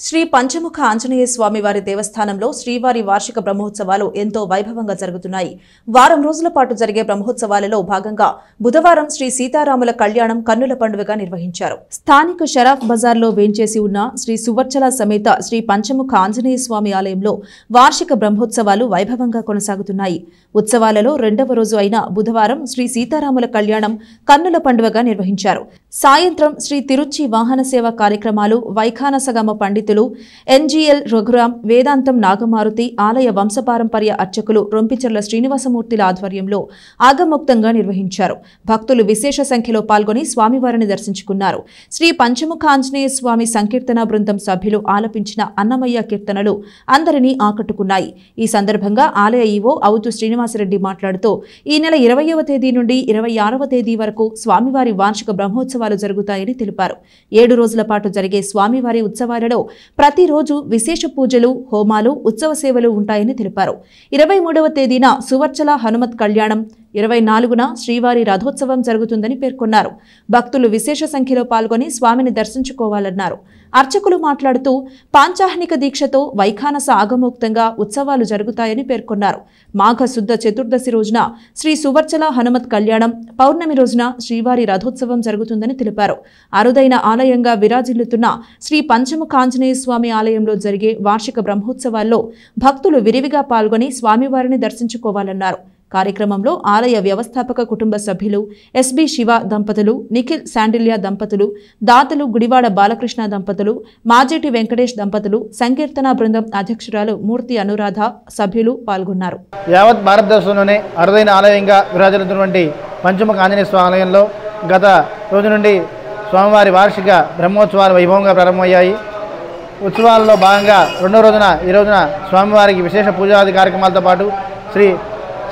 శ్రీ పంచముఖ ఆంజనేయ స్వామి వారి దేవస్థానంలో శ్రీవారి వార్షిక బ్రహ్మోత్సవాలు ఎంతో వైభవంగా జరుగుతున్నాయి. వారం రోజుల పాటు జరిగే బ్రహ్మోత్సవాలలో భాగంగా బుధవారం శ్రీ సీతారాముల కళ్యాణం కన్నుల పండుగగా నిర్వహించారు. స్థానిక షరాఫ్ బజార్లో వేంచేసి ఉన్న శ్రీ సువర్చల సమేత శ్రీ పంచముఖ ఆంజనేయ స్వామి ఆలయంలో వార్షిక బ్రహ్మోత్సవాలు వైభవంగా కొనసాగుతున్నాయి. ఉత్సవాలలో రెండవ రోజు అయిన బుధవారం శ్రీ సీతారాముల కళ్యాణం కన్నుల పండుగగా నిర్వహించారు. సాయంత్రం శ్రీ తిరుచి వాహన సేవ కార్యక్రమాలు, వైఖానసగమ పండితులు, ఎన్జీఎల్ రఘురాం, వేదాంతం నాగమారుతి, ఆలయ వంశపారంపర్య అర్చకులు రొంపిచెర్ల శ్రీనివాసమూర్తిల ఆధ్వర్యంలో ఆగమోక్తంగా నిర్వహించారు. భక్తులు విశేష సంఖ్యలో పాల్గొని స్వామివారిని దర్శించుకున్నారు. శ్రీ పంచముఖ ఆంజనేయ స్వామి సంకీర్తన బృందం సభ్యులు ఆలపించిన అన్నమయ్య కీర్తనలు అందరినీ ఆకట్టుకున్నాయి. ఈ సందర్భంగా ఆలయ ఈవో అవుతు శ్రీనివాసరెడ్డి మాట్లాడుతూ ఈ నెల 20వ తేదీ నుండి 26వ తేదీ వరకు స్వామివారి వార్షిక బ్రహ్మోత్సవాలు జరుగుతాయని తెలిపారు. 7 రోజుల పాటు జరిగే స్వామివారి ఉత్సవాలలో ప్రతిరోజు విశేష పూజలు, హోమాలు, ఉత్సవ సేవలు ఉంటాయని తెలిపారు. 23వ తేదీన సువర్చల హనుమత్ కళ్యాణం, 24న శ్రీవారి రథోత్సవం జరుగుతుందని పేర్కొన్నారు. భక్తులు విశేష సంఖ్యలో పాల్గొని స్వామిని దర్శించుకోవాలన్నారు. అర్చకులు మాట్లాడుతూ పాంచాహ్నిక దీక్షతో వైఖానస ఆగమోక్తంగా ఉత్సవాలు జరుగుతాయని పేర్కొన్నారు. మాఘ శుద్ధ చతుర్దశి రోజున శ్రీ సువర్చల హనుమత్ కళ్యాణం, పౌర్ణమి రోజున శ్రీవారి రథోత్సవం జరుగుతుందని తెలిపారు. అరుదైన ఆలయంగా విరాజిల్లుతున్న శ్రీ పంచముఖ ఆంజనేయ స్వామి ఆలయంలో జరిగే వార్షిక బ్రహ్మోత్సవాల్లో భక్తులు విరివిగా పాల్గొని స్వామివారిని దర్శించుకోవాలన్నారు. కార్యక్రమంలో ఆలయ వ్యవస్థాపక కుటుంబ సభ్యులు ఎస్బి శివ దంపతులు, నిఖిల్ శాండిల్య దంపతులు, దాతలు గుడివాడ బాలకృష్ణ దంపతులు, మాజేటి వెంకటేష్ దంపతులు, సంకీర్తన బృందం అధ్యక్షురాలు మూర్తి అనురాధ సభ్యులు పాల్గొన్నారు. యావత్ భారతదేశంలోనే అరుదైన ఆలయంగా విరాజిల్లుతున్నటువంటి పంచముఖ ఆంజనేయ స్వామి ఆలయంలో గత రోజు నుండి స్వామివారి వార్షిక బ్రహ్మోత్సవాలు వైభవంగా ప్రారంభమయ్యాయి. ఉత్సవాలలో భాగంగా ఈ రోజున స్వామివారికి విశేష పూజాది కార్యక్రమాలతో పాటు శ్రీ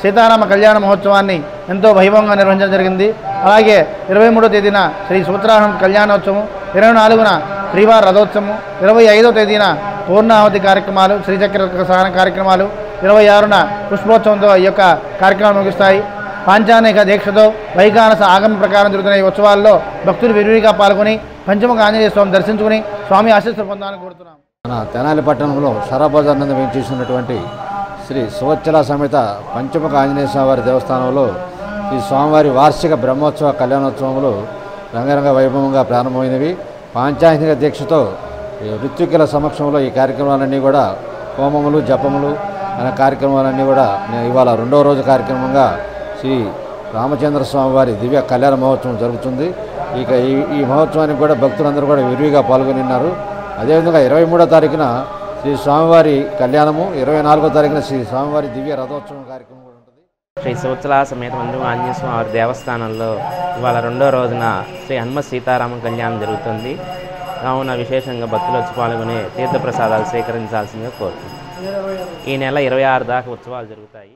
సీతారామ కళ్యాణ మహోత్సవాన్ని ఎంతో వైభవంగా నిర్వహించడం జరిగింది. అలాగే 23వ తేదీన శ్రీ సుభద్రాహం కళ్యాణోత్సవం, 24న శ్రీవారి రథోత్సవం, 25వ తేదీన పూర్ణాహుతి కార్యక్రమాలు, శ్రీచక్ర సహన కార్యక్రమాలు, 26న పుష్పోత్సవంతో ఈ యొక్క కార్యక్రమాలు ముగిస్తాయి. పాంచాహ్నిక దీక్షతో వైఖానస ఆగమ ప్రకారం జరుగుతున్న ఈ ఉత్సవాల్లో భక్తులు విరివిగా పాల్గొని పంచముఖ ఆంజనేయ స్వామి దర్శించుకుని స్వామి ఆశీస్సులు పొందాలని కోరుతున్నాం. మన తెనాలి పట్టణంలో షరాఫ్ బజార్ నందు వేయించేసినటువంటి శ్రీ సువర్చల సమేత పంచముఖ ఆంజనేయ స్వామివారి దేవస్థానంలో ఈ స్వామివారి వార్షిక బ్రహ్మోత్సవ కళ్యాణోత్సవములు రంగరంగ వైభవంగా ప్రారంభమైనవి. పాంచాహ్నిక దీక్షతో ఋత్వికుల సమక్షంలో ఈ కార్యక్రమాలన్నీ కూడా హోమములు, జపములు అనే కార్యక్రమాలన్నీ కూడా ఇవాళ 2వ రోజు కార్యక్రమంగా శ్రీ రామచంద్ర స్వామివారి దివ్య కళ్యాణ మహోత్సవం జరుగుతుంది. ఇక ఈ మహోత్సవానికి కూడా భక్తులందరూ కూడా విరివిగా పాల్గొని ఉన్నారు. అదేవిధంగా 23వ తారీఖున శ్రీ స్వామివారి కళ్యాణము, 24వ తారీఖున శ్రీ స్వామివారి దివ్య రథోత్సవం కార్యక్రమం కూడా ఉంటుంది. శ్రీ సువర్చల సమేత పంచముఖ ఆంజనేయ స్వామి దేవస్థానంలో ఇవాళ 2వ రోజున శ్రీ హనుమత్ సీతారామ కళ్యాణం జరుగుతుంది. కావున విశేషంగా భక్తులు వచ్చి పాల్గొని తీర్థప్రసాదాలు స్వీకరించాల్సిందిగా కోరుతున్నాం. ఈ నెల 26 దాకా ఉత్సవాలు జరుగుతాయి.